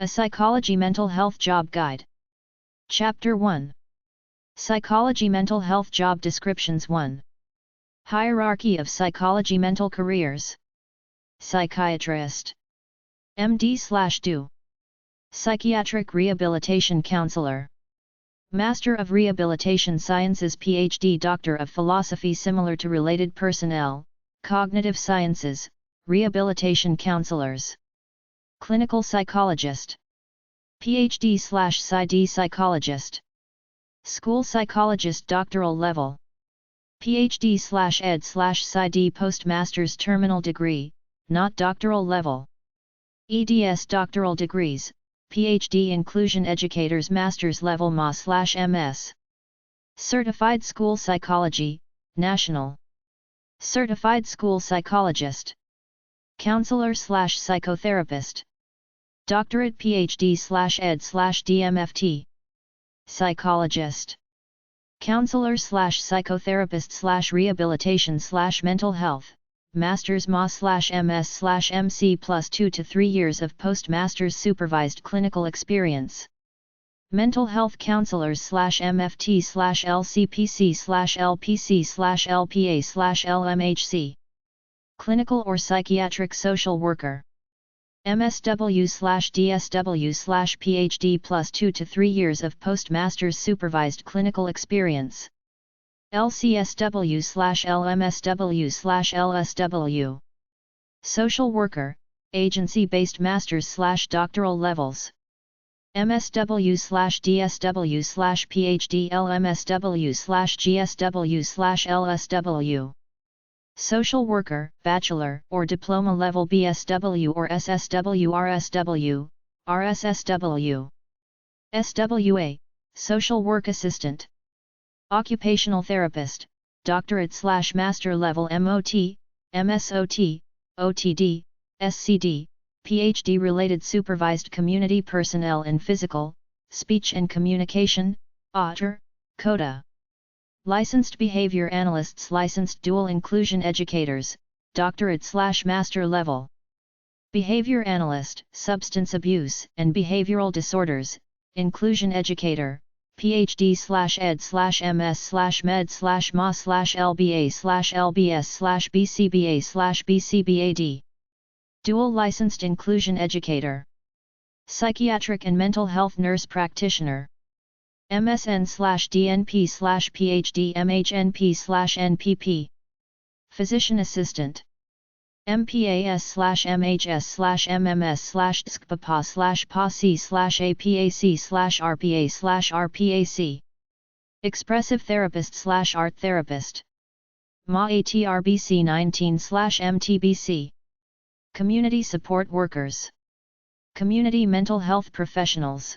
A Psychology Mental Health Job Guide. Chapter 1. Psychology Mental Health Job Descriptions 1. Hierarchy of Psychology Mental Careers. Psychiatrist. MD/DO. Psychiatric Rehabilitation Counselor. Master of Rehabilitation Sciences PhD Doctor of Philosophy similar to related personnel, Cognitive Sciences, Rehabilitation Counselors. Clinical Psychologist. PhD/PsyD Psychologist. School Psychologist Doctoral Level. PhD/Ed/PsyD Postmaster's Terminal Degree, not doctoral level. EDS Doctoral Degrees, PhD Inclusion Educators Master's Level MA/MS. Certified School Psychology, National. Certified School Psychologist. Counselor/Psychotherapist. Doctorate PhD/Ed/DMFT. Psychologist. Counselor/Psychotherapist/Rehabilitation/Mental Health, Master's MA/MS/MC plus 2 to 3 years of Postmaster's Supervised Clinical Experience. Mental Health Counselors/MFT/LCPC/LPC/LPA/LMHC. Clinical or Psychiatric Social Worker. MSW/DSW/PhD plus 2 to 3 years of Postmaster's Supervised Clinical Experience. LCSW/LMSW/LSW. Social Worker, Agency-Based Master's/Doctoral Levels. MSW/DSW/PhD LMSW/GSW/LSW. Social Worker, Bachelor or Diploma Level BSW or SSW RSW, RSSW. SWA, Social Work Assistant. Occupational Therapist, Doctorate/Master Level MOT, MSOT, OTD, SCD, PhD-related Supervised Community Personnel in Physical, Speech and Communication, OTR, CODA. Licensed Behavior Analysts Licensed Dual Inclusion Educators, Doctorate/Master Level. Behavior Analyst, Substance Abuse and Behavioral Disorders, Inclusion Educator, PhD/Ed/MS/Med/MA/LBA/LBS/BCBA/BCBAD. Dual Licensed Inclusion Educator. Psychiatric and Mental Health Nurse Practitioner. MSN/DNP/PhD MHNP/NPP. Physician Assistant. MPAS/MHS/MMS/SCPPA/PAC/APAC/RPA/RPAC. Expressive Therapist/Art Therapist. MA/ATRBC19/MTBC. Community Support Workers. Community Mental Health Professionals.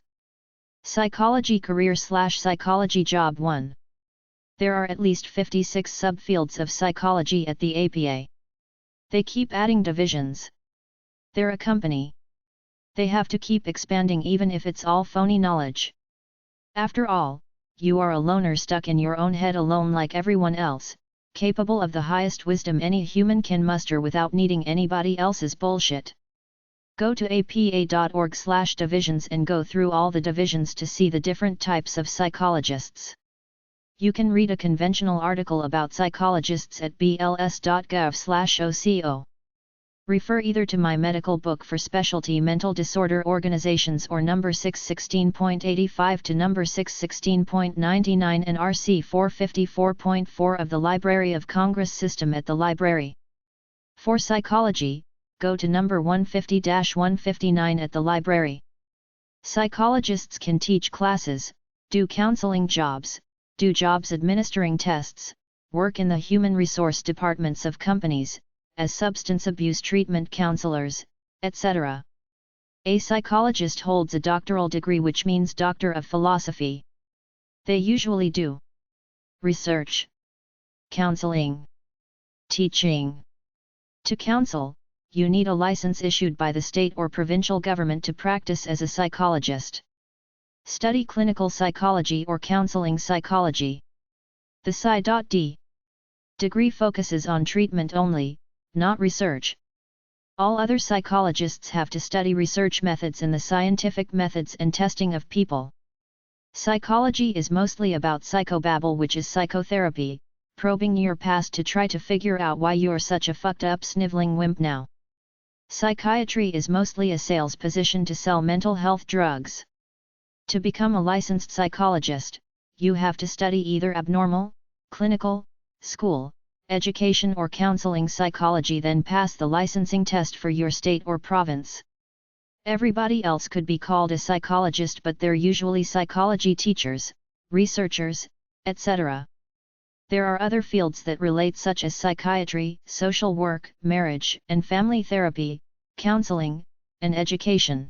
Psychology Career/Psychology Job 1. There are at least 56 subfields of psychology at the APA. They keep adding divisions. They're a company. They have to keep expanding even if it's all phony knowledge. After all, you are a loner stuck in your own head alone like everyone else, capable of the highest wisdom any human can muster without needing anybody else's bullshit. Go to apa.org/divisions and go through all the divisions to see the different types of psychologists. You can read a conventional article about psychologists at bls.gov/oco. Refer either to my medical book for specialty mental disorder organizations or number 616.85 to number 616.99 and RC 454.4 of the Library of Congress system at the library. For psychology, go to number 150-159 at the library. Psychologists can teach classes, do counseling jobs, do jobs administering tests, work in the human resource departments of companies, as substance abuse treatment counselors, etc. A psychologist holds a doctoral degree, which means Doctor of Philosophy. They usually do research, counseling, teaching. To counsel, you need a license issued by the state or provincial government to practice as a psychologist. Study clinical psychology or counseling psychology. The Psy.D. degree focuses on treatment only, not research. All other psychologists have to study research methods and the scientific methods and testing of people. Psychology is mostly about psychobabble, which is psychotherapy, probing your past to try to figure out why you're such a fucked up sniveling wimp now. Psychiatry is mostly a sales position to sell mental health drugs. To become a licensed psychologist, you have to study either abnormal, clinical, school, education or counseling psychology, then pass the licensing test for your state or province. Everybody else could be called a psychologist, but they're usually psychology teachers, researchers, etc. There are other fields that relate, such as psychiatry, social work, marriage and family therapy, counseling, and education.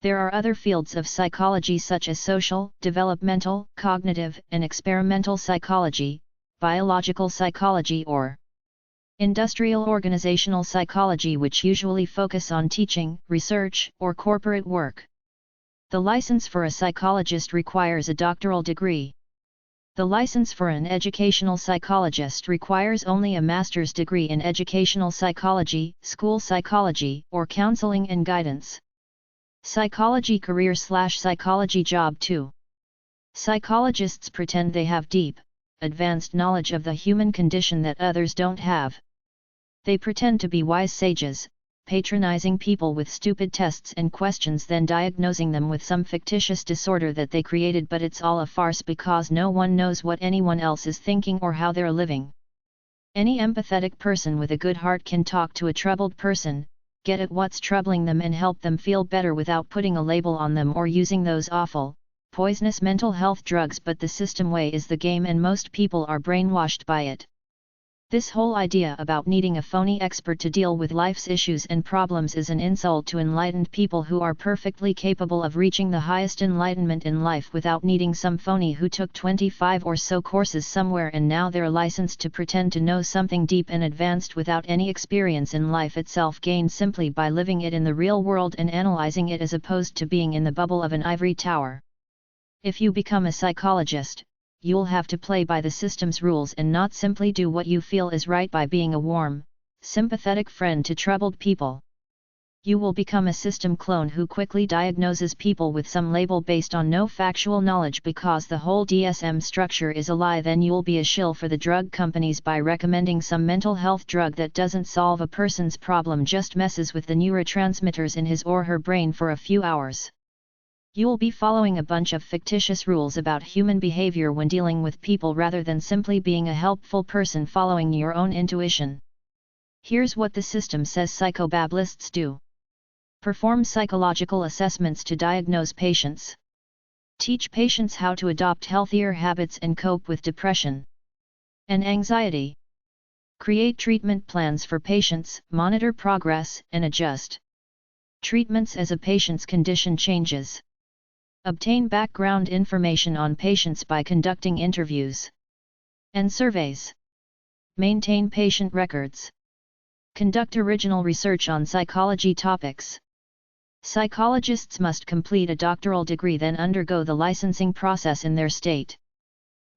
There are other fields of psychology such as social, developmental, cognitive, and experimental psychology, biological psychology or industrial organizational psychology, which usually focus on teaching, research, or corporate work. The license for a psychologist requires a doctoral degree. The license for an educational psychologist requires only a master's degree in educational psychology, school psychology, or counseling and guidance. Psychology career/psychology job 2. Psychologists pretend they have deep, advanced knowledge of the human condition that others don't have. They pretend to be wise sages, patronizing people with stupid tests and questions, then diagnosing them with some fictitious disorder that they created, but it's all a farce because no one knows what anyone else is thinking or how they're living. Any empathetic person with a good heart can talk to a troubled person, get at what's troubling them and help them feel better without putting a label on them or using those awful, poisonous mental health drugs, but the system way is the game and most people are brainwashed by it. This whole idea about needing a phony expert to deal with life's issues and problems is an insult to enlightened people who are perfectly capable of reaching the highest enlightenment in life without needing some phony who took 25 or so courses somewhere and now they're licensed to pretend to know something deep and advanced without any experience in life itself gained simply by living it in the real world and analyzing it, as opposed to being in the bubble of an ivory tower. If you become a psychologist, you'll have to play by the system's rules and not simply do what you feel is right by being a warm, sympathetic friend to troubled people. You will become a system clone who quickly diagnoses people with some label based on no factual knowledge because the whole DSM structure is a lie. Then you'll be a shill for the drug companies by recommending some mental health drug that doesn't solve a person's problem, just messes with the neurotransmitters in his or her brain for a few hours. You'll be following a bunch of fictitious rules about human behavior when dealing with people rather than simply being a helpful person following your own intuition. Here's what the system says psychobablists do. Perform psychological assessments to diagnose patients. Teach patients how to adopt healthier habits and cope with depression and anxiety. Create treatment plans for patients, monitor progress, and adjust treatments as a patient's condition changes. Obtain background information on patients by conducting interviews and surveys. Maintain patient records. Conduct original research on psychology topics. Psychologists must complete a doctoral degree, then undergo the licensing process in their state.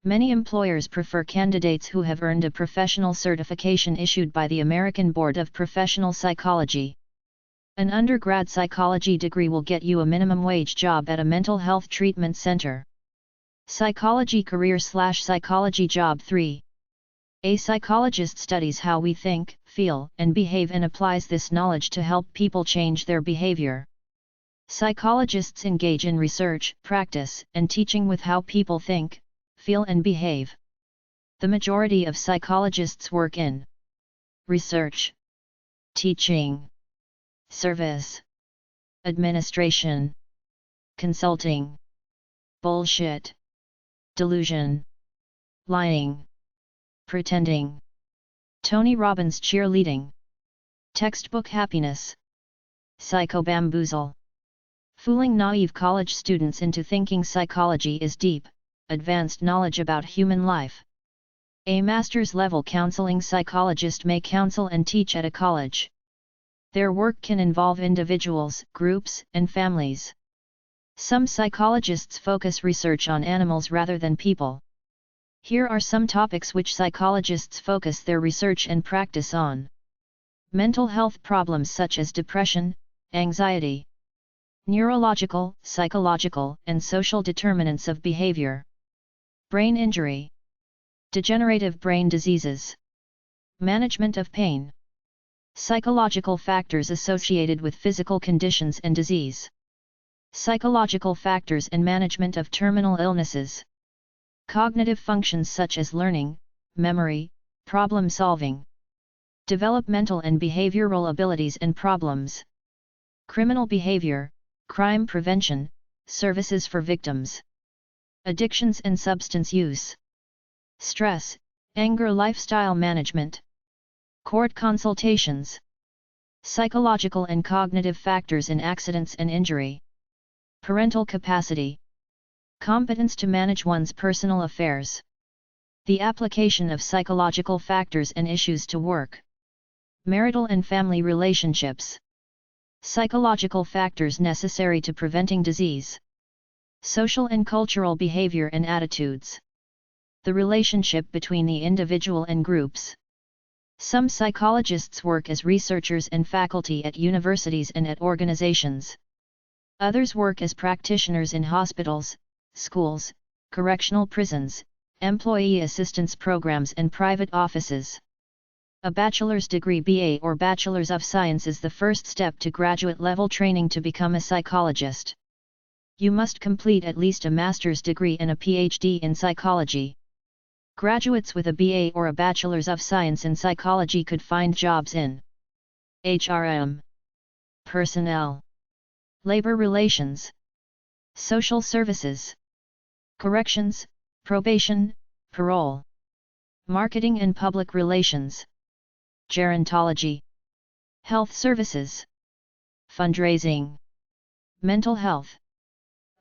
Many employers prefer candidates who have earned a professional certification issued by the American Board of Professional Psychology. An undergrad psychology degree will get you a minimum wage job at a mental health treatment center. Psychology career/psychology job 3. A psychologist studies how we think, feel, and behave and applies this knowledge to help people change their behavior. Psychologists engage in research, practice, and teaching with how people think, feel, and behave. The majority of psychologists work in research, teaching, service, administration, consulting, bullshit, delusion, lying, pretending, Tony Robbins cheerleading, textbook happiness, psychobamboozle, fooling naive college students into thinking psychology is deep, advanced knowledge about human life. A master's level counseling psychologist may counsel and teach at a college. Their work can involve individuals, groups, and families. Some psychologists focus research on animals rather than people. Here are some topics which psychologists focus their research and practice on. Mental health problems such as depression, anxiety, neurological, psychological, and social determinants of behavior. Brain injury, degenerative brain diseases, management of pain, psychological factors associated with physical conditions and disease, psychological factors and management of terminal illnesses, cognitive functions such as learning, memory, problem solving, developmental and behavioral abilities and problems, criminal behavior, crime prevention, services for victims, addictions and substance use, stress, anger, lifestyle management, court consultations, psychological and cognitive factors in accidents and injury, parental capacity, competence to manage one's personal affairs, the application of psychological factors and issues to work, marital and family relationships, psychological factors necessary to preventing disease, social and cultural behavior and attitudes, the relationship between the individual and groups. Some psychologists work as researchers and faculty at universities and at organizations. Others work as practitioners in hospitals, schools, correctional prisons, employee assistance programs and private offices. A bachelor's degree BA or Bachelor's of Science is the first step to graduate-level training to become a psychologist. You must complete at least a master's degree and a PhD in psychology. Graduates with a BA or a Bachelor's of Science in psychology could find jobs in HRM, personnel, labor relations, social services, corrections, probation, parole, marketing and public relations, gerontology, health services, fundraising, mental health.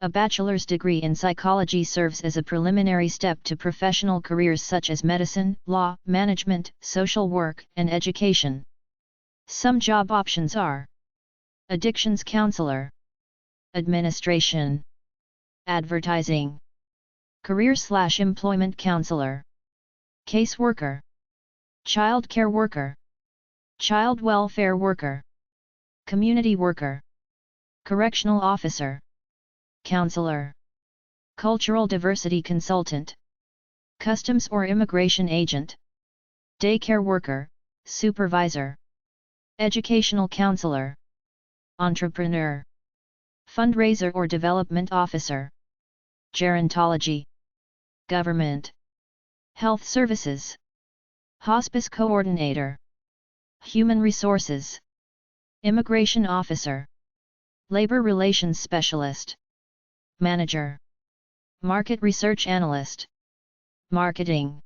A bachelor's degree in psychology serves as a preliminary step to professional careers such as medicine, law, management, social work, and education. Some job options are addictions counselor, administration, advertising, career/employment counselor, caseworker, child care worker, child welfare worker, community worker, correctional officer, counselor, cultural diversity consultant, customs or immigration agent, daycare worker, supervisor, educational counselor, entrepreneur, fundraiser or development officer, gerontology, government, health services, hospice coordinator, human resources, immigration officer, labor relations specialist, manager, market research analyst, marketing,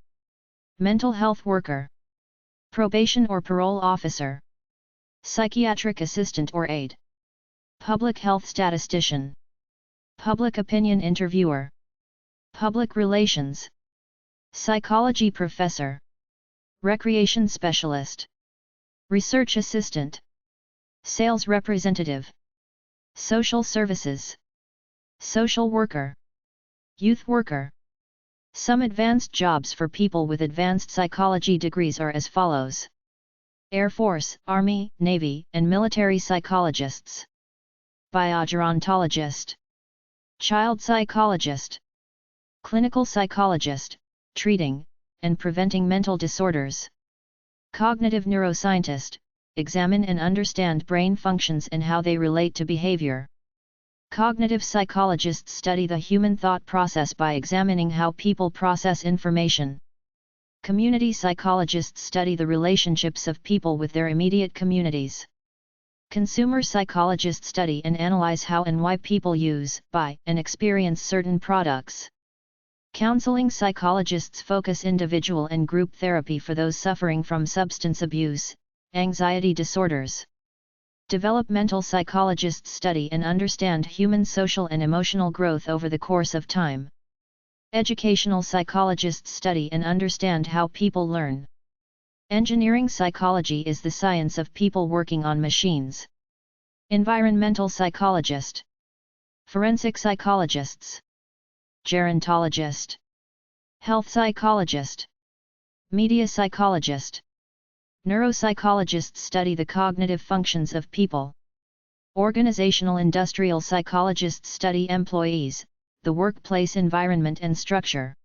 mental health worker, probation or parole officer, psychiatric assistant or aide, public health statistician, public opinion interviewer, public relations, psychology professor, recreation specialist, research assistant, sales representative, social services, social worker, youth worker. Some advanced jobs for people with advanced psychology degrees are as follows: Air Force, Army, Navy, and military psychologists, biogerontologist, child psychologist, clinical psychologist, treating and preventing mental disorders, cognitive neuroscientist, examine and understand brain functions and how they relate to behavior. Cognitive psychologists study the human thought process by examining how people process information. Community psychologists study the relationships of people with their immediate communities. Consumer psychologists study and analyze how and why people use, buy, and experience certain products. Counseling psychologists focus individual and group therapy for those suffering from substance abuse, anxiety disorders. Developmental psychologists study and understand human social and emotional growth over the course of time. Educational psychologists study and understand how people learn. Engineering psychology is the science of people working on machines. Environmental psychologist, forensic psychologists, gerontologist, health psychologist, media psychologist, Neuropsychologists study the cognitive functions of people. Organizational industrial psychologists study employees, the workplace environment and structure.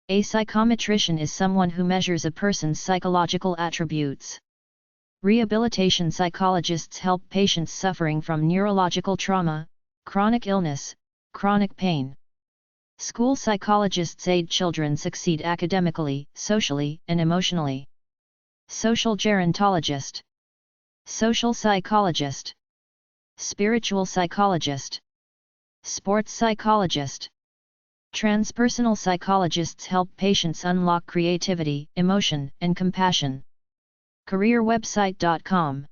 A psychometrician is someone who measures a person's psychological attributes. Rehabilitation psychologists help patients suffering from neurological trauma, chronic illness, chronic pain. School psychologists aid children succeed academically, socially, and emotionally. Social gerontologist. Social psychologist. Spiritual psychologist. Sports psychologist. Transpersonal psychologists help patients unlock creativity, emotion, and compassion. CareerWebsite.com.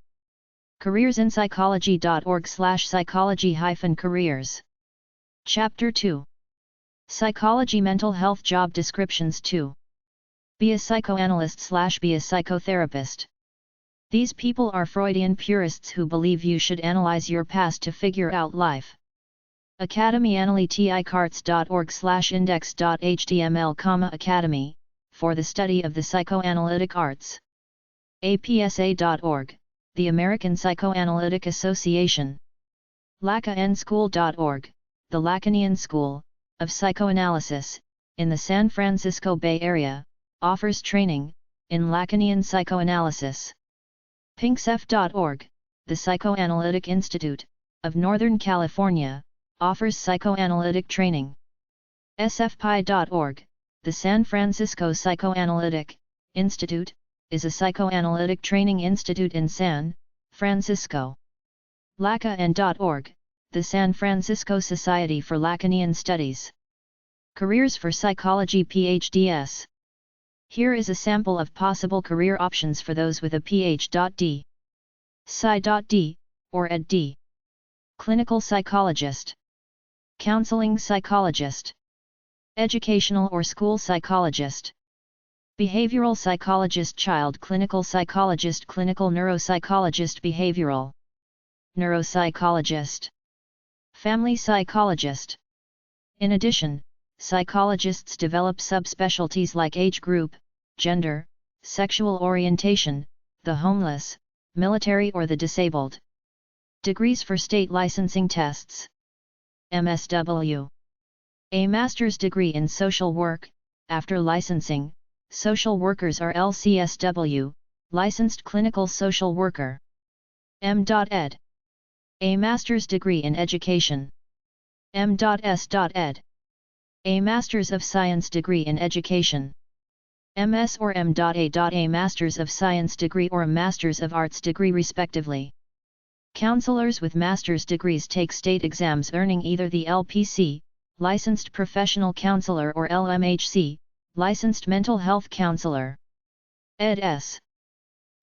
careersinpsychology.org/psychology-careers. Chapter 2. Psychology Mental Health Job Descriptions 2. Be a psychoanalyst/be a psychotherapist. These people are Freudian purists who believe you should analyze your past to figure out life. academyanalyticarts.org/index.html, academy, for the study of the psychoanalytic arts. APSA.org, the American Psychoanalytic Association. LacanianSchool.org, the Lacanian School of Psychoanalysis, in the San Francisco Bay Area, offers training in Lacanian psychoanalysis. PinksF.org, the Psychoanalytic Institute of Northern California, offers psychoanalytic training. SFPI.org, the San Francisco Psychoanalytic Institute, is a psychoanalytic training institute in San Francisco. Lacan.org, the San Francisco Society for Lacanian Studies. Careers for Psychology PhDs. Here is a sample of possible career options for those with a Ph.D., Sci.D., or Ed.D. Clinical psychologist. Counseling psychologist. Educational or school psychologist. Behavioral psychologist, child clinical psychologist, clinical neuropsychologist, behavioral neuropsychologist, family psychologist. In addition, psychologists develop subspecialties like age group, gender, sexual orientation, the homeless, military or the disabled. Degrees for state licensing tests. MSW. A master's degree in social work. After licensing, social workers are LCSW, licensed clinical social worker. M.Ed. A master's degree in education. M.S.Ed. A master's of science degree in education. MS or M.A. A master's of science degree or a master's of arts degree respectively. Counselors with master's degrees take state exams earning either the LPC, licensed professional counselor, or LMHC, licensed mental health counselor. Ed.S.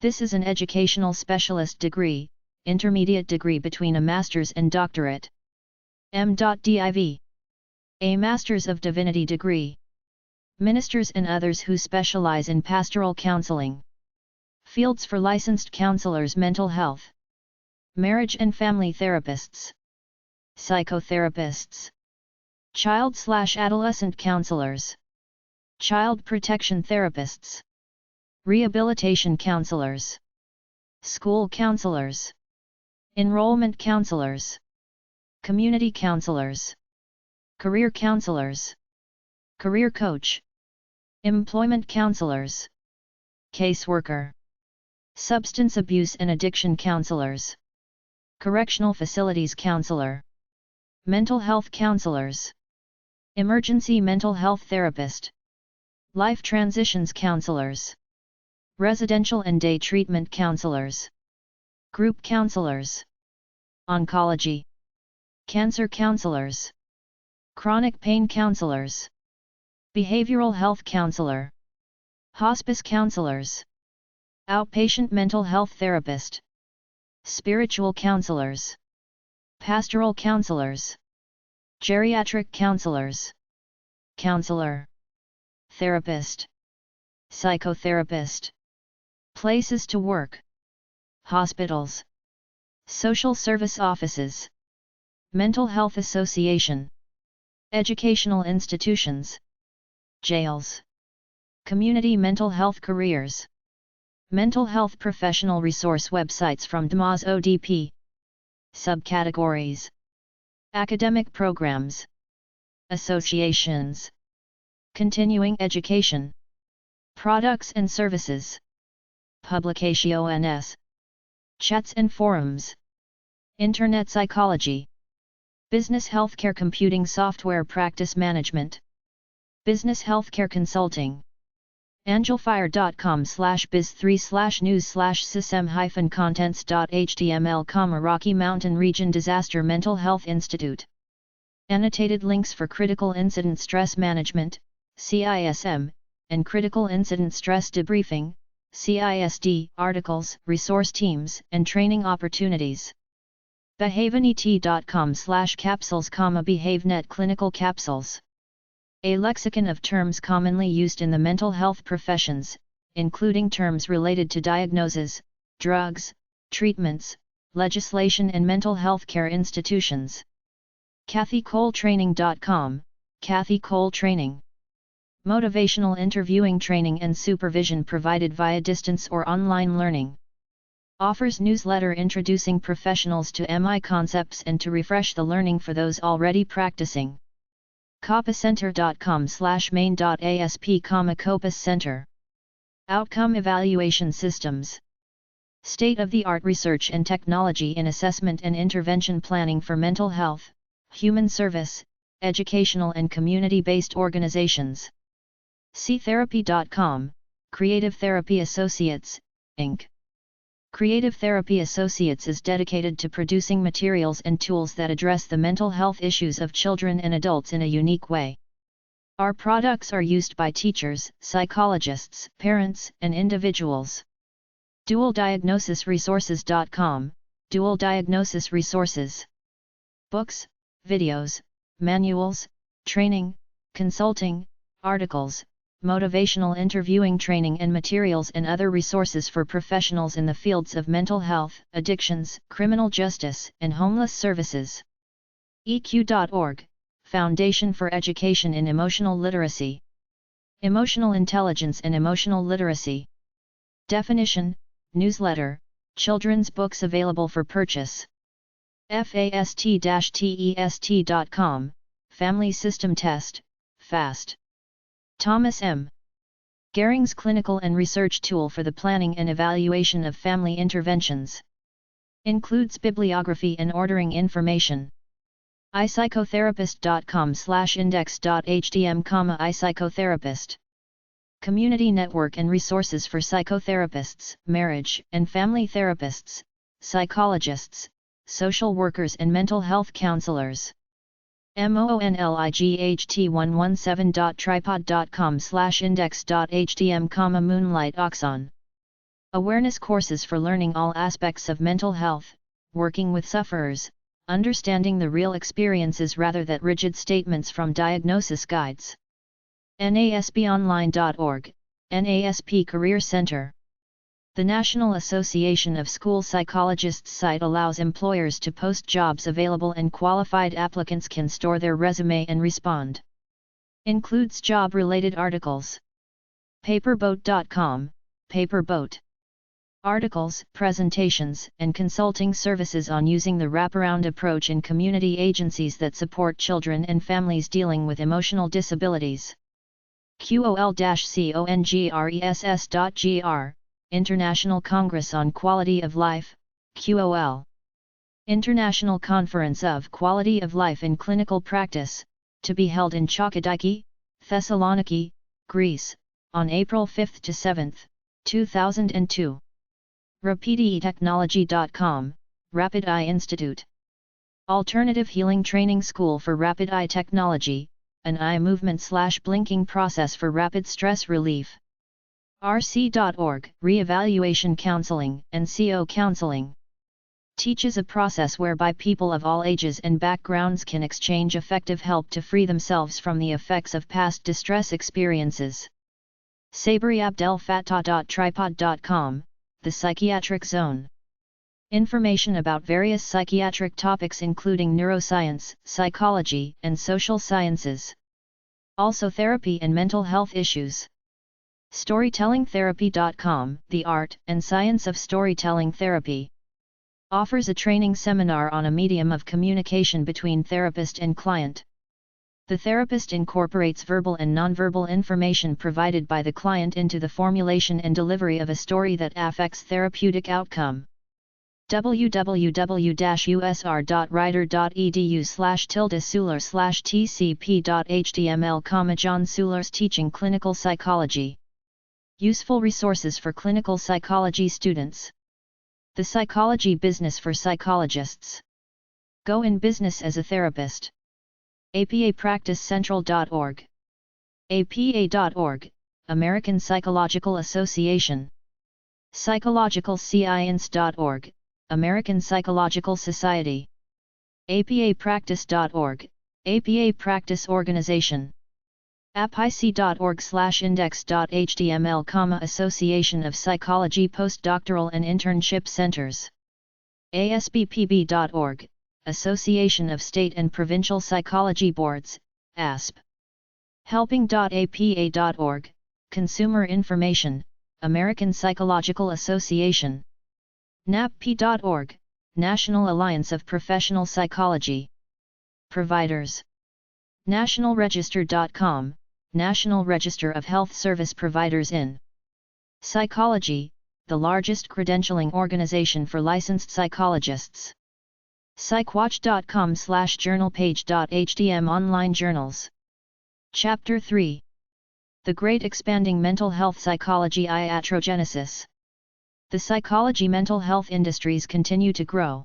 This is an educational specialist degree, intermediate degree between a master's and doctorate. M.Div. A master's of divinity degree. Ministers and others who specialize in pastoral counseling. Fields for licensed counselors: mental health, marriage and family therapists, psychotherapists, child/adolescent counselors, child protection therapists, rehabilitation counselors, school counselors, enrollment counselors, community counselors, career counselors, career coach, employment counselors, caseworker, substance abuse and addiction counselors, correctional facilities counselor, mental health counselors, emergency mental health therapist, life transitions counselors, residential and day treatment counselors, group counselors, oncology, cancer counselors, chronic pain counselors, behavioral health counselor, hospice counselors, outpatient mental health therapist, spiritual counselors, pastoral counselors, geriatric counselors, counselor, therapist, psychotherapist. Places to work: hospitals, social service offices, mental health association, educational institutions, jails, community mental health careers, Mental health professional resource websites from DMAS ODP. Subcategories: academic programs, associations, continuing education, products and services, publications, chats and forums, internet psychology, business healthcare computing software practice management, business healthcare consulting. angelfire.com/biz3/news/sysm-contents.html, Rocky Mountain Region Disaster Mental Health Institute. Annotated links for critical incident stress management, CISM, and critical incident stress debriefing, CISD, articles, resource teams, and training opportunities. behavenet.com/capsules, BehaveNet clinical capsules. A lexicon of terms commonly used in the mental health professions, including terms related to diagnosis, drugs, treatments, legislation and mental health care institutions. KathyColeTraining.com, Kathy Cole Training. Motivational interviewing training and supervision provided via distance or online learning. Offers newsletter introducing professionals to MI concepts and to refresh the learning for those already practicing. COPACenter.com/main.asp, COPAS Center. Outcome Evaluation Systems. State-of-the-art research and technology in assessment and intervention planning for mental health, human service, educational and community-based organizations. CTherapy.com, Creative Therapy Associates, Inc. Creative Therapy Associates is dedicated to producing materials and tools that address the mental health issues of children and adults in a unique way. Our products are used by teachers, psychologists, parents, and individuals. DualDiagnosisResources.com, Dual Diagnosis Resources. Books, videos, manuals, training, consulting, articles, motivational interviewing training and materials and other resources for professionals in the fields of mental health, addictions, criminal justice, and homeless services. EQ.org, Foundation for Education in Emotional Literacy. Emotional Intelligence and Emotional Literacy. Definition, newsletter, children's books available for purchase. FAST-TEST.com, Family System Test, FAST. Thomas M. Gehring's clinical and research tool for the planning and evaluation of family interventions. Includes bibliography and ordering information. iPsychotherapist.com/index.htm, iPsychotherapist. Community network and resources for psychotherapists, marriage and family therapists, psychologists, social workers and mental health counselors. monlight117.tripod.com/index.htm, Moonlight Oxon. Awareness courses for learning all aspects of mental health, working with sufferers, understanding the real experiences rather than rigid statements from diagnosis guides. NASBonline.org, NASP Career Center. The National Association of School Psychologists site allows employers to post jobs available and qualified applicants can store their resume and respond. Includes job-related articles. Paperboat.com, Paperboat. Articles, presentations, and consulting services on using the wraparound approach in community agencies that support children and families dealing with emotional disabilities. QOL-CONGRESS.gr, International Congress on Quality of Life, QOL. International Conference of Quality of Life in Clinical Practice, to be held in Chalkidiki, Thessaloniki, Greece, on April 5 to 7, 2002. RapidEyeTechnology.com, Rapid Eye Institute. Alternative Healing Training School for Rapid Eye Technology, an eye movement/blinking process for rapid stress relief. RC.org, Reevaluation Counseling and CO Counseling. Teaches a process whereby people of all ages and backgrounds can exchange effective help to free themselves from the effects of past distress experiences. SabriAbdelFattah.tripod.com, The Psychiatric Zone. Information about various psychiatric topics including neuroscience, psychology, and social sciences. Also therapy and mental health issues. Storytellingtherapy.com, The Art and Science of Storytelling Therapy, offers a training seminar on a medium of communication between therapist and client. The therapist incorporates verbal and nonverbal information provided by the client into the formulation and delivery of a story that affects therapeutic outcome. www.usr.writer.edu/tilde-suler/tcp.html, John Suler's Teaching Clinical Psychology. Useful resources for clinical psychology students. The psychology business for psychologists. Go in business as a therapist. APAPracticeCentral.org. APA.org, American Psychological Association. PsychologicalScience.org, American Psychological Society. APAPractice.org, APA Practice Organization. apic.org/index.html, Association of Psychology Postdoctoral and Internship Centers. ASBPB.org, Association of State and Provincial Psychology Boards, ASP. Helping.apa.org, Consumer Information, American Psychological Association. NAPP.org, National Alliance of Professional Psychology. Providers. NationalRegister.com, National Register of Health Service Providers in Psychology, the largest credentialing organization for licensed psychologists. Psychwatch.com/journalpage.htm, online journals. Chapter 3. The Great Expanding Mental Health Psychology Iatrogenesis. The psychology mental health industries continue to grow.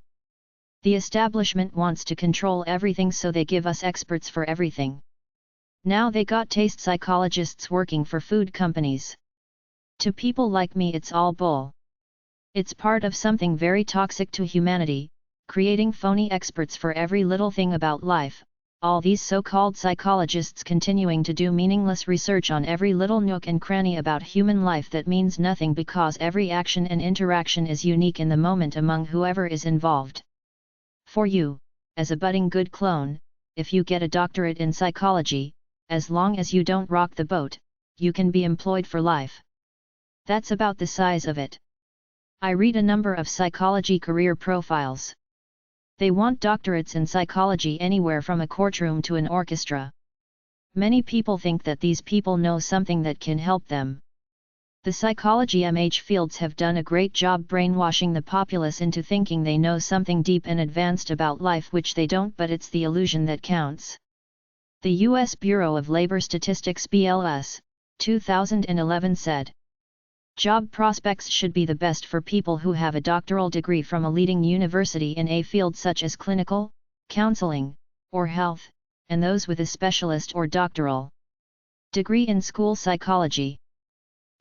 The establishment wants to control everything, so they give us experts for everything. Now they got taste psychologists working for food companies. To people like me, it's all bull. It's part of something very toxic to humanity, creating phony experts for every little thing about life, all these so-called psychologists continuing to do meaningless research on every little nook and cranny about human life that means nothing, because every action and interaction is unique in the moment among whoever is involved. For you, as a budding good clone, if you get a doctorate in psychology, as long as you don't rock the boat, you can be employed for life. That's about the size of it. I read a number of psychology career profiles. They want doctorates in psychology anywhere from a courtroom to an orchestra. Many people think that these people know something that can help them. The psychology MH fields have done a great job brainwashing the populace into thinking they know something deep and advanced about life, which they don't, but it's the illusion that counts. The U.S. Bureau of Labor Statistics BLS, 2011 said, job prospects should be the best for people who have a doctoral degree from a leading university in a field such as clinical, counseling, or health, and those with a specialist or doctoral degree in school psychology.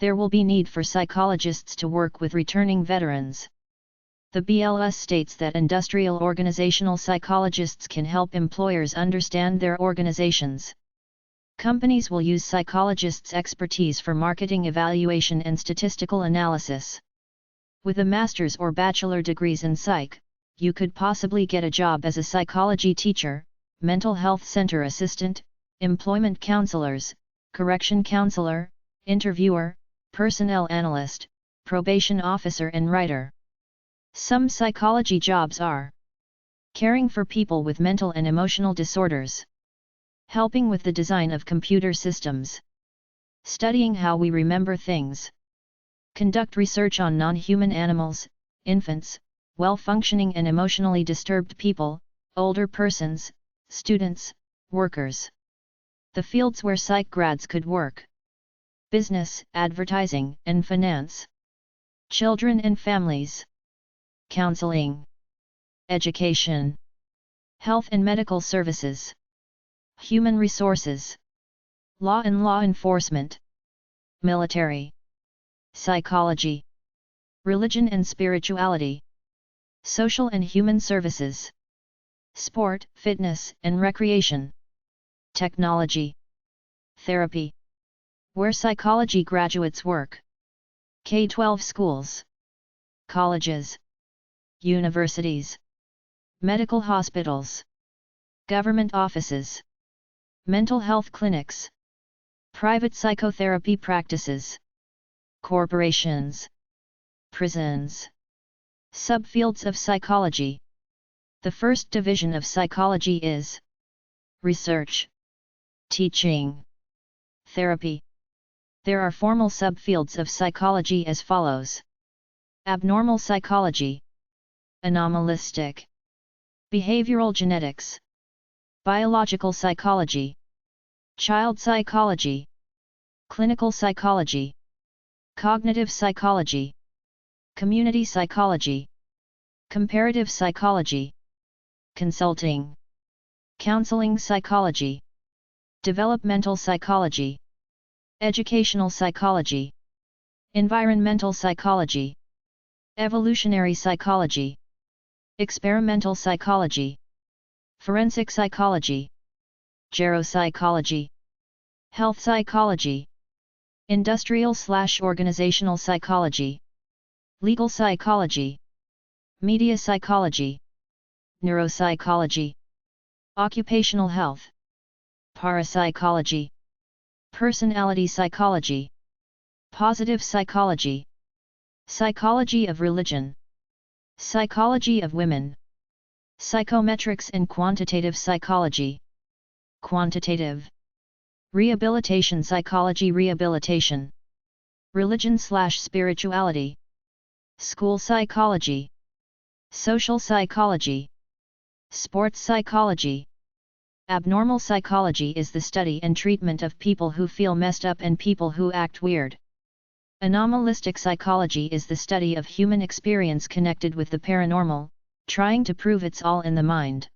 There will be need for psychologists to work with returning veterans. The BLS states that industrial organizational psychologists can help employers understand their organizations. Companies will use psychologists' expertise for marketing evaluation and statistical analysis. With a master's or bachelor degrees in psych, you could possibly get a job as a psychology teacher, mental health center assistant, employment counselors, correction counselor, interviewer, personnel analyst, probation officer and writer. Some psychology jobs are caring for people with mental and emotional disorders, helping with the design of computer systems, studying how we remember things, conduct research on non-human animals, infants, well-functioning and emotionally disturbed people, older persons, students, workers. The fields where psych grads could work: business, advertising, and finance, children and families, counseling, education, health and medical services, human resources, law and law enforcement, military, psychology, religion and spirituality, social and human services, sport, fitness and recreation, technology, therapy. Where psychology graduates work: K-12 schools, colleges, universities, medical hospitals, government offices, mental health clinics, private psychotherapy practices, corporations, prisons. Subfields of psychology. The first division of psychology is research, teaching, therapy. There are formal subfields of psychology as follows: abnormal psychology, anomalistic, behavioral genetics, biological psychology, child psychology, clinical psychology, cognitive psychology, community psychology, comparative psychology, consulting, counseling psychology, developmental psychology, educational psychology, environmental psychology, evolutionary psychology, experimental psychology, forensic psychology, geropsychology, health psychology, industrial/organizational psychology, legal psychology, media psychology, neuropsychology, occupational health, parapsychology, personality psychology, positive psychology, psychology of religion, psychology of women, psychometrics and quantitative psychology, quantitative, rehabilitation psychology, rehabilitation, religion/spirituality, school psychology, social psychology, sports psychology. Abnormal psychology is the study and treatment of people who feel messed up and people who act weird. Anomalistic psychology is the study of human experience connected with the paranormal, trying to prove it's all in the mind.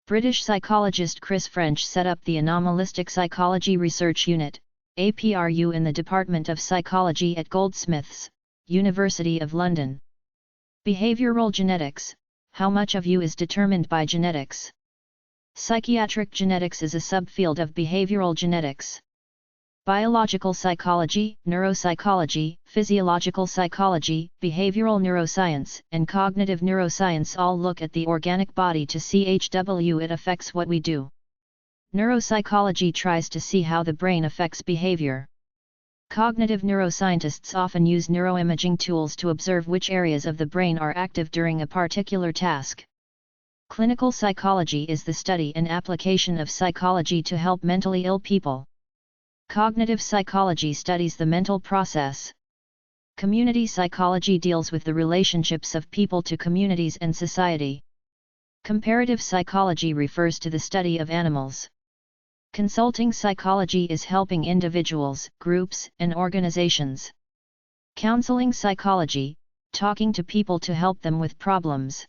British psychologist Chris French set up the Anomalistic Psychology Research Unit, APRU, in the Department of Psychology at Goldsmiths, University of London. Behavioral genetics: how much of you is determined by genetics? Psychiatric genetics is a subfield of behavioral genetics. Biological psychology, neuropsychology, physiological psychology, behavioral neuroscience, and cognitive neuroscience all look at the organic body to see how it affects what we do. Neuropsychology tries to see how the brain affects behavior. Cognitive neuroscientists often use neuroimaging tools to observe which areas of the brain are active during a particular task. Clinical psychology is the study and application of psychology to help mentally ill people. Cognitive psychology studies the mental process. Community psychology deals with the relationships of people to communities and society. Comparative psychology refers to the study of animals. Consulting psychology is helping individuals, groups, and organizations. Counseling psychology, talking to people to help them with problems.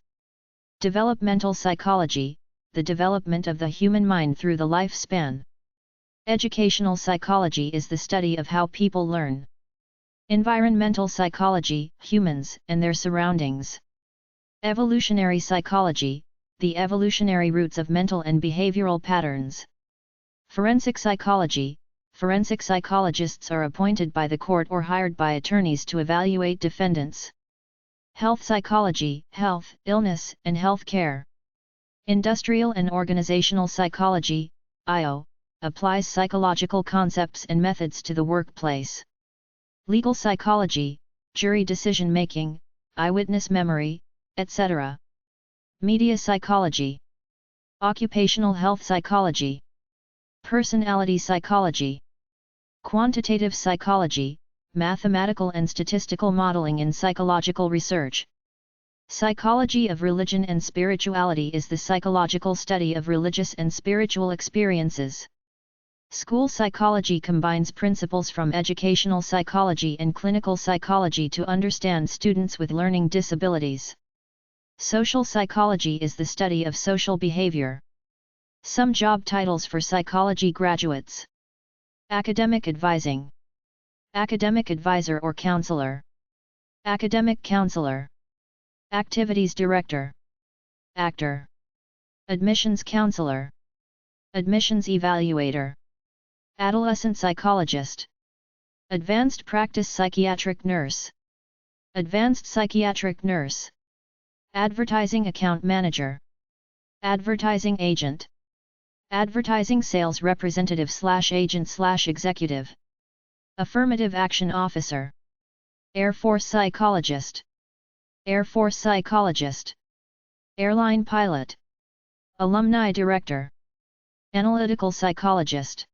Developmental psychology, the development of the human mind through the lifespan. Educational psychology is the study of how people learn. Environmental psychology, humans and their surroundings. Evolutionary psychology, the evolutionary roots of mental and behavioral patterns. Forensic psychology, forensic psychologists are appointed by the court or hired by attorneys to evaluate defendants. Health psychology, health, illness, and health care. Industrial and organizational psychology, IO, applies psychological concepts and methods to the workplace. Legal psychology, jury decision-making, eyewitness memory, etc. Media psychology. Occupational health psychology. Personality psychology. Quantitative psychology, mathematical and statistical modeling in psychological research. Psychology of religion and spirituality is the psychological study of religious and spiritual experiences. School psychology combines principles from educational psychology and clinical psychology to understand students with learning disabilities. Social psychology is the study of social behavior. Some job titles for psychology graduates: academic advising, academic advisor or counselor, academic counselor, activities director, actor, admissions counselor, admissions evaluator, adolescent psychologist, advanced practice psychiatric nurse, advanced psychiatric nurse, advertising account manager, advertising agent, advertising sales representative/agent/executive, affirmative action officer, Air Force psychologist, Air Force psychologist, airline pilot, alumni director, analytical psychologist,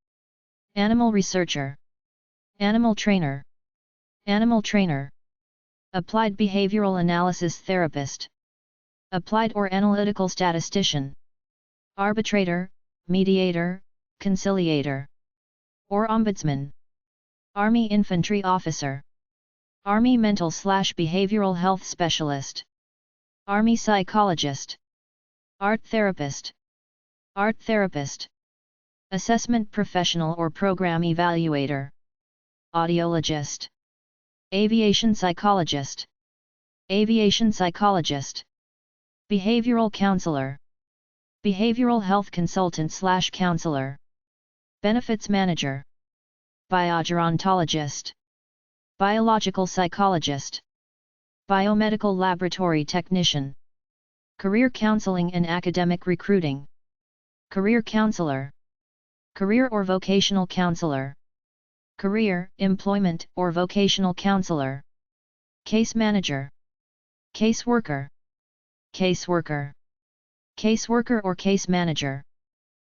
animal researcher, animal trainer, applied behavioral analysis therapist, applied or analytical statistician, arbitrator, mediator, conciliator, or ombudsman, Army infantry officer, Army mental/behavioral health specialist, Army psychologist, art therapist, assessment professional or program evaluator, audiologist, aviation psychologist, behavioral counselor, behavioral health consultant/counselor, benefits manager, biogerontologist, biological psychologist, biomedical laboratory technician, career counseling and academic recruiting, career counselor, career or vocational counselor, career, employment or vocational counselor, case manager, caseworker, or case manager,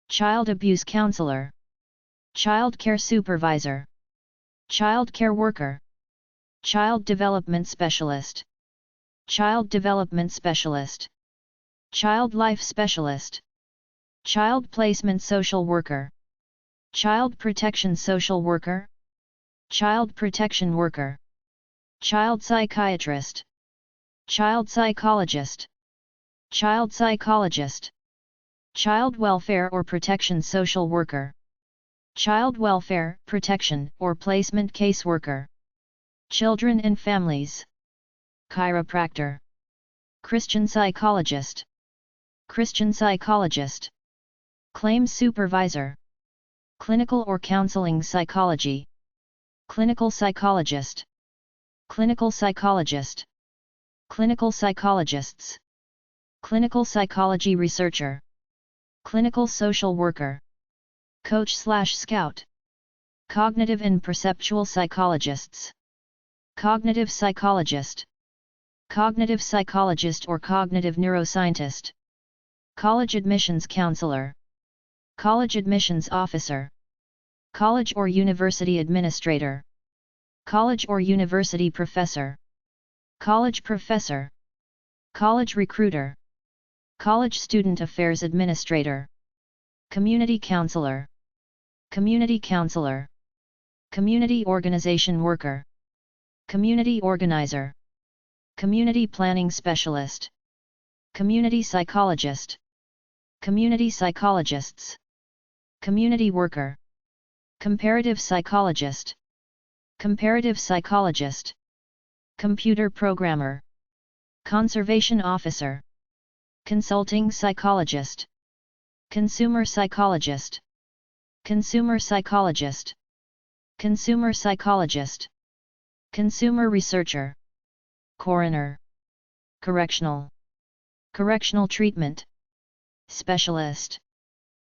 child abuse counselor, child care supervisor, child care worker, child development specialist, child life specialist, child placement social worker, child protection social worker, child protection worker, child psychiatrist, child psychologist, child welfare or protection social worker, child welfare, protection, or placement caseworker, children and families, chiropractor, Christian psychologist, claims supervisor, clinical or counseling psychology, clinical psychologist, clinical psychologists, clinical psychology researcher, clinical social worker, coach/scout, cognitive and perceptual psychologists, cognitive psychologist or cognitive neuroscientist, college admissions counselor, college admissions officer, college or university administrator, college or university professor, college professor, college recruiter, college student affairs administrator, community counselor, community organization worker, community organizer, community planning specialist, community psychologist, community psychologists, community worker, comparative psychologist, computer programmer, conservation officer, consulting psychologist, consumer psychologist, consumer researcher, coroner, correctional treatment specialist,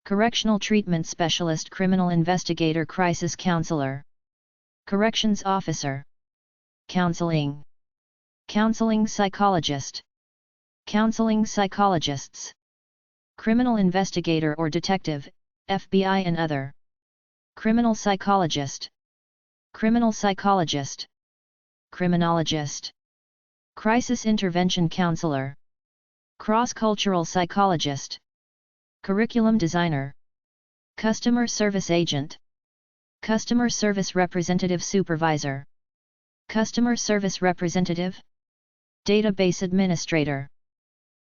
correctional treatment specialist, criminal investigator, crisis counselor, corrections officer, counseling psychologist, counseling psychologists, criminal investigator or detective, FBI and other, criminal psychologist, criminologist, crisis intervention counselor, cross-cultural psychologist, curriculum designer, customer service agent, customer service representative supervisor, customer service representative, database administrator,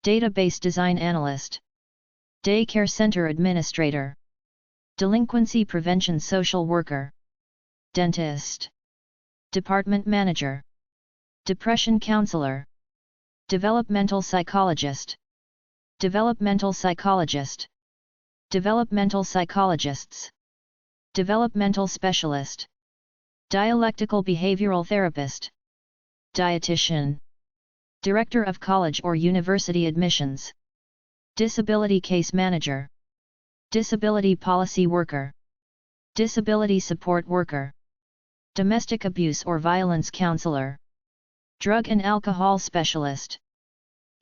database design analyst, daycare center administrator, delinquency prevention social worker, dentist, department manager, depression counselor, developmental psychologist, developmental psychologists, developmental specialist, dialectical behavioral therapist, dietitian, director of college or university admissions, disability case manager, disability policy worker, disability support worker, domestic abuse or violence counselor, Drug and alcohol specialist.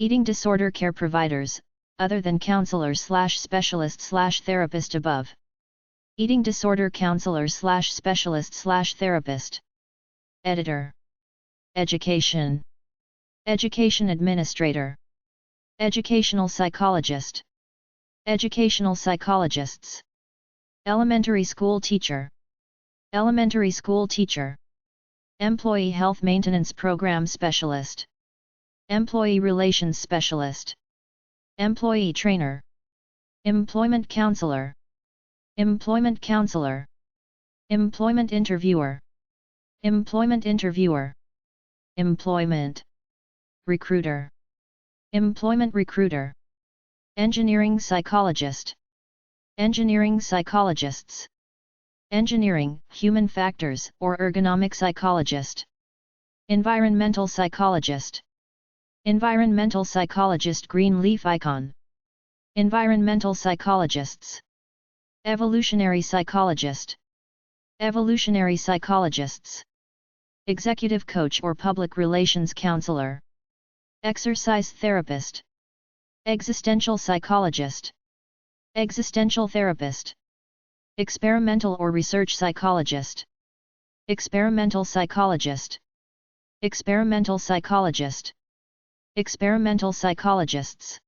Eating disorder care providers, other than counselor/specialist/therapist above. Eating disorder counselor/specialist/therapist. Editor. Education. Education administrator. Educational psychologist. Educational psychologists. Elementary school teacher. Elementary school teacher. Employee health maintenance program specialist. Employee relations specialist. Employee trainer. Employment counselor. Employment counselor. Employment interviewer. Employment interviewer. Employment recruiter. Employment recruiter. Engineering psychologist. Engineering psychologists. Engineering, human factors, or ergonomic psychologist. Environmental psychologist. Environmental psychologist green leaf icon. Environmental psychologists. Evolutionary psychologist. Evolutionary psychologists. Executive coach or public relations counselor. Exercise therapist. Existential psychologist. Existential therapist. Experimental or research psychologist. Experimental psychologist. Experimental psychologist. Experimental psychologists.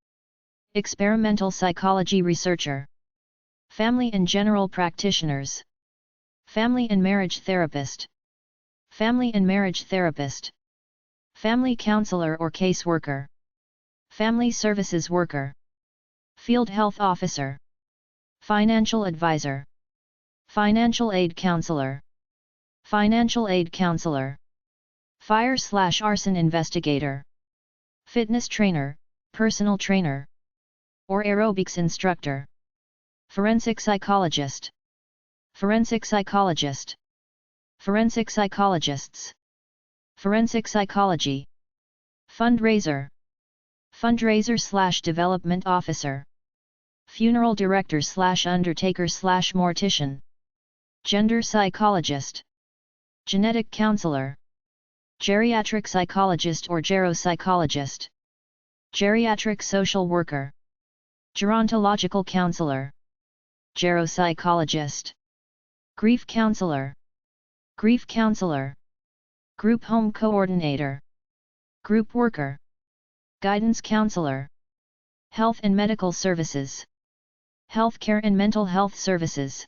Experimental psychology researcher. Family and general practitioners. Family and marriage therapist. Family and marriage therapist. Family counselor or caseworker. Family services worker. Field health officer. Financial advisor. Financial aid counselor. Financial aid counselor. Fire/arson investigator. Fitness trainer, personal trainer. Or aerobics instructor. Forensic psychologist. Forensic psychologist. Forensic psychologists. Forensic psychology. Fundraiser. Fundraiser/development officer. Funeral director/undertaker/mortician. Gender psychologist. Genetic counselor. Geriatric psychologist or geropsychologist. Geriatric social worker. Gerontological counselor. Geropsychologist. Grief counselor. Grief counselor. Group home coordinator. Group worker. Guidance counselor. Health and medical services. Healthcare and mental health services.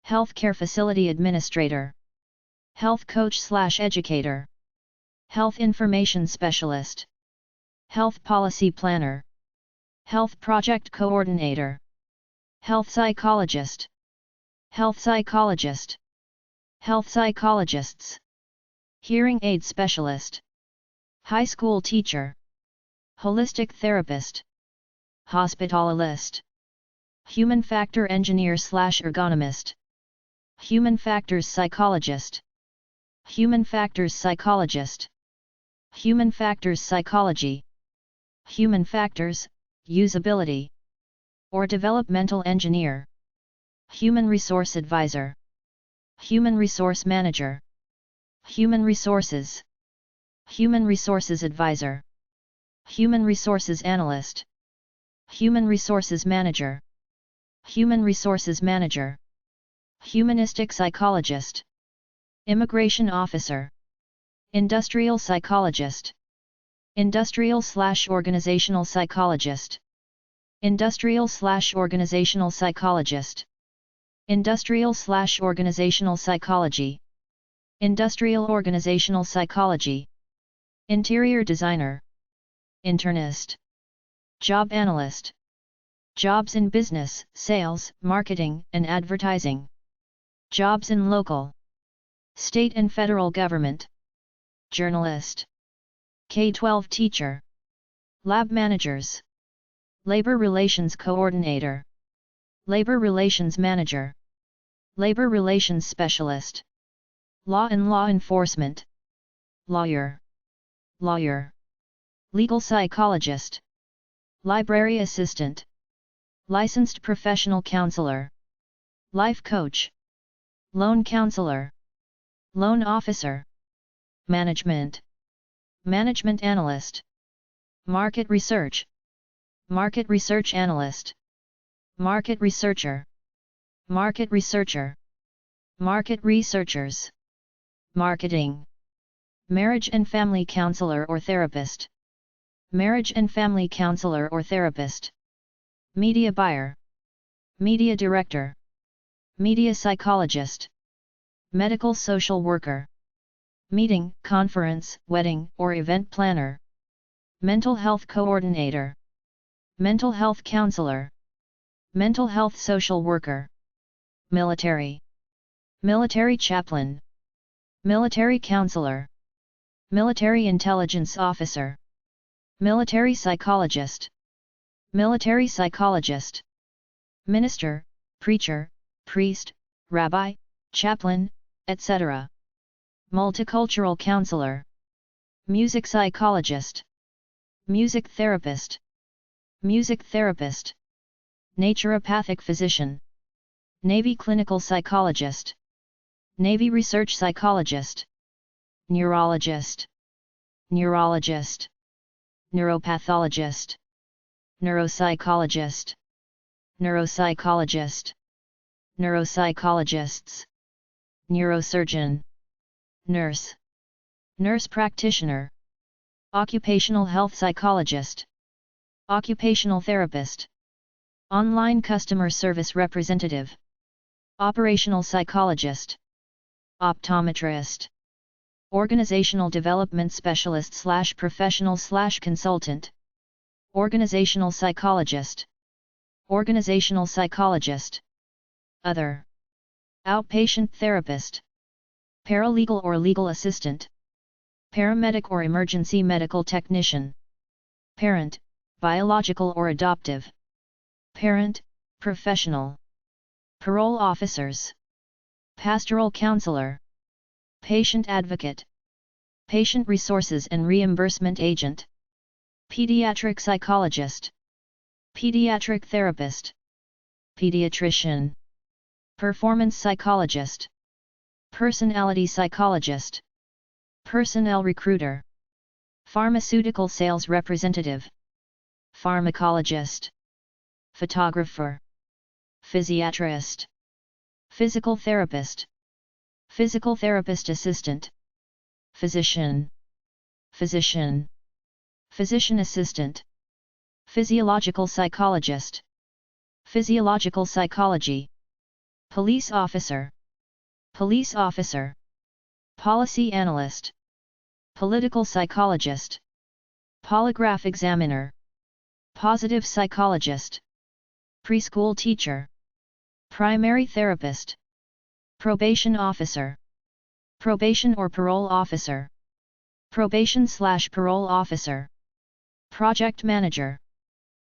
Healthcare facility administrator. Health coach/educator. Health information specialist. Health policy planner. Health project coordinator. Health psychologist. Health psychologist. Health psychologists. Hearing aid specialist. High school teacher. Holistic therapist. Hospitalist. Human factor engineer/ergonomist. Human factors psychologist. Human factors psychologist. Human factors psychology. Human factors, usability. Or developmental engineer. Human resource advisor. Human resource manager. Human resources. Human resources advisor. Human resources analyst. Human resources manager. Human resources manager. Humanistic psychologist. Immigration officer. Industrial psychologist. Industrial/organizational psychologist. Industrial/organizational psychologist. Industrial/organizational psychology. Industrial organizational psychology. Interior designer. Internist. Job analyst. Jobs in business, sales, marketing, and advertising. Jobs in local, state and federal government. Journalist. K-12 teacher. Lab managers. Labor relations coordinator. Labor relations manager. Labor relations specialist. Law and law enforcement. Lawyer. Lawyer. Legal psychologist. Library assistant. Licensed professional counselor. Life coach. Loan counselor. Loan officer. Management. Management analyst. Market research. Market research analyst. Market researcher. Market researcher. Market researchers. Marketing. Marriage and family counselor or therapist. Marriage and family counselor or therapist. Media buyer. Media director. Media psychologist. Medical social worker. Meeting, conference, wedding, or event planner. Mental health coordinator. Mental health counselor. Mental health social worker. Military. Military chaplain. Military counselor. Military intelligence officer. Military psychologist. Military psychologist. Minister, preacher, priest, rabbi, chaplain, etc. Multicultural counselor. Music psychologist. Music therapist. Music therapist. Naturopathic physician. Navy clinical psychologist. Navy research psychologist. Neurologist. Neurologist. Neuropathologist. Neuropsychologist. Neuropsychologist. Neuropsychologists. Neurosurgeon. Nurse. Nurse practitioner. Occupational health psychologist. Occupational therapist. Online customer service representative. Operational psychologist. Optometrist. Organizational development specialist / professional / consultant. Organizational psychologist. Organizational psychologist. Other. Outpatient therapist. Paralegal or legal assistant. Paramedic or emergency medical technician. Parent, biological or adoptive. Parent, professional. Parole officers. Pastoral counselor. Patient advocate. Patient resources and reimbursement agent. Pediatric psychologist. Pediatric therapist. Pediatrician. Performance psychologist. Personality psychologist. Personnel recruiter. Pharmaceutical sales representative. Pharmacologist. Photographer. Physiatrist. Physical therapist. Physical therapist assistant. Physician. Physician. Physician assistant. Physiological psychologist. Physiological psychology. Police officer. Police officer. Policy analyst. Political psychologist. Polygraph examiner. Positive psychologist. Preschool teacher. Primary therapist. Probation officer. Probation or parole officer. Probation / parole officer. Project manager.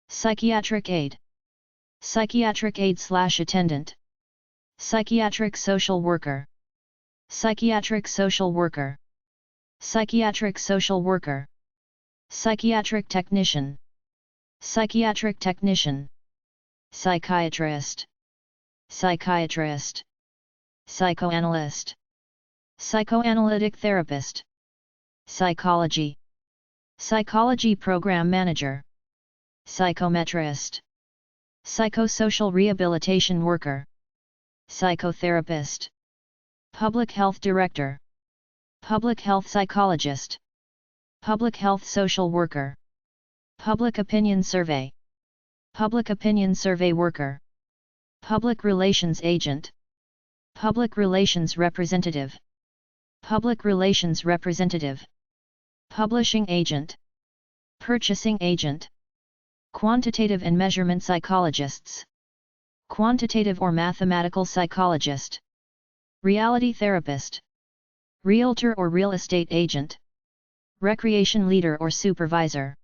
Psychiatric aide. Psychiatric aide / attendant. Psychiatric social worker. Psychiatric social worker. Psychiatric social worker. Psychiatric technician. Psychiatric technician. Psychiatrist. Psychiatrist. Psychoanalyst. Psychoanalytic therapist. Psychology. Psychology program manager. Psychometrist. Psychosocial rehabilitation worker. Psychotherapist. Public health director. Public health psychologist. Public health social worker. Public opinion survey. Public opinion survey worker. Public relations agent. Public relations representative. Public relations representative. Publishing agent. Purchasing agent. Quantitative and measurement psychologists. Quantitative or mathematical psychologist. Reality therapist. Realtor or real estate agent. Recreation leader or supervisor.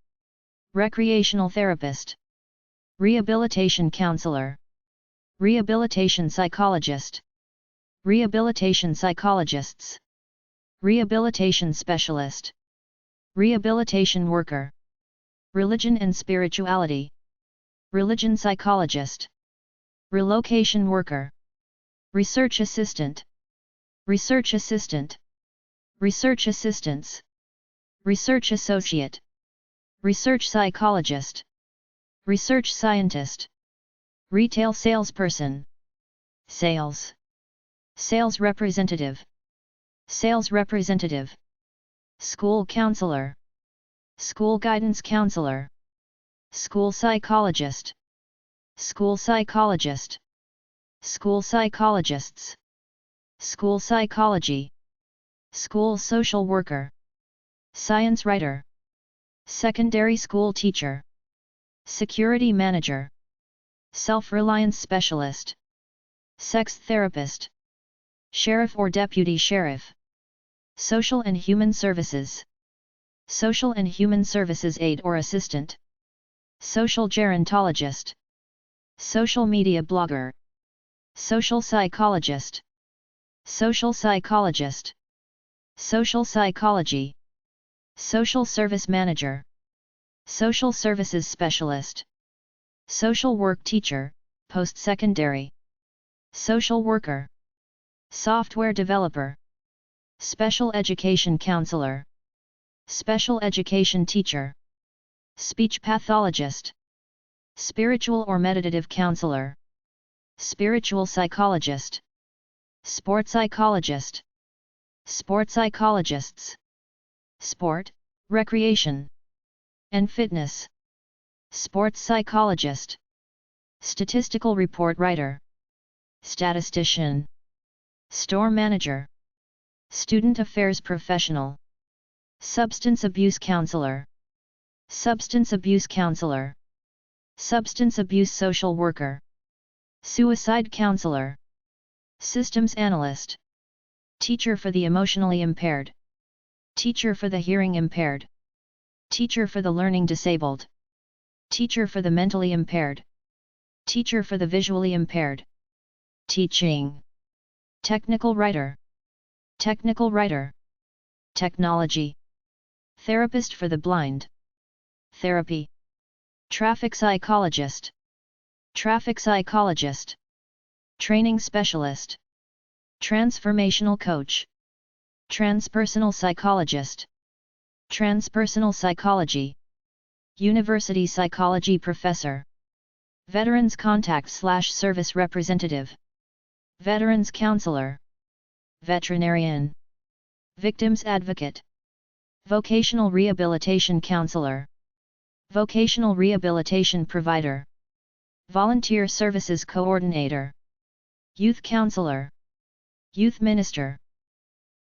Recreational therapist. Rehabilitation counselor. Rehabilitation psychologist. Rehabilitation psychologists. Rehabilitation specialist. Rehabilitation worker. Religion and spirituality. Religion psychologist. Relocation worker. Research assistant. Research assistant. Research assistants. research associate, research psychologist, research scientist, retail salesperson, sales, sales representative, sales representative, school counselor, school guidance counselor, school psychologist, school psychologist, school psychologists, school psychology, school social worker, science writer, secondary school teacher, security manager, self-reliance specialist, sex therapist, sheriff or deputy sheriff, social and human services, social and human services aide or assistant, social gerontologist, social media blogger, social psychologist, social psychologist, social psychology, social service manager, social services specialist, social work teacher, post-secondary, social worker, software developer, special education counselor, special education teacher, speech pathologist, spiritual or meditative counselor, spiritual psychologist, sport psychologist, sport psychologists, sport, recreation, and fitness, sports psychologist, statistical report writer, statistician, store manager, student affairs professional, substance abuse counselor, substance abuse counselor, substance abuse social worker, suicide counselor, systems analyst, teacher for the emotionally impaired, teacher for the hearing impaired, teacher for the learning disabled, teacher for the mentally impaired, teacher for the visually impaired, teaching, technical writer, technology, therapist for the blind, therapy, traffic psychologist, training specialist, transformational coach, transpersonal psychologist, transpersonal psychology, university psychology professor, veterans contact/service representative, veterans counselor, veterinarian, victims advocate, vocational rehabilitation counselor, vocational rehabilitation provider, volunteer services coordinator, youth counselor, youth minister,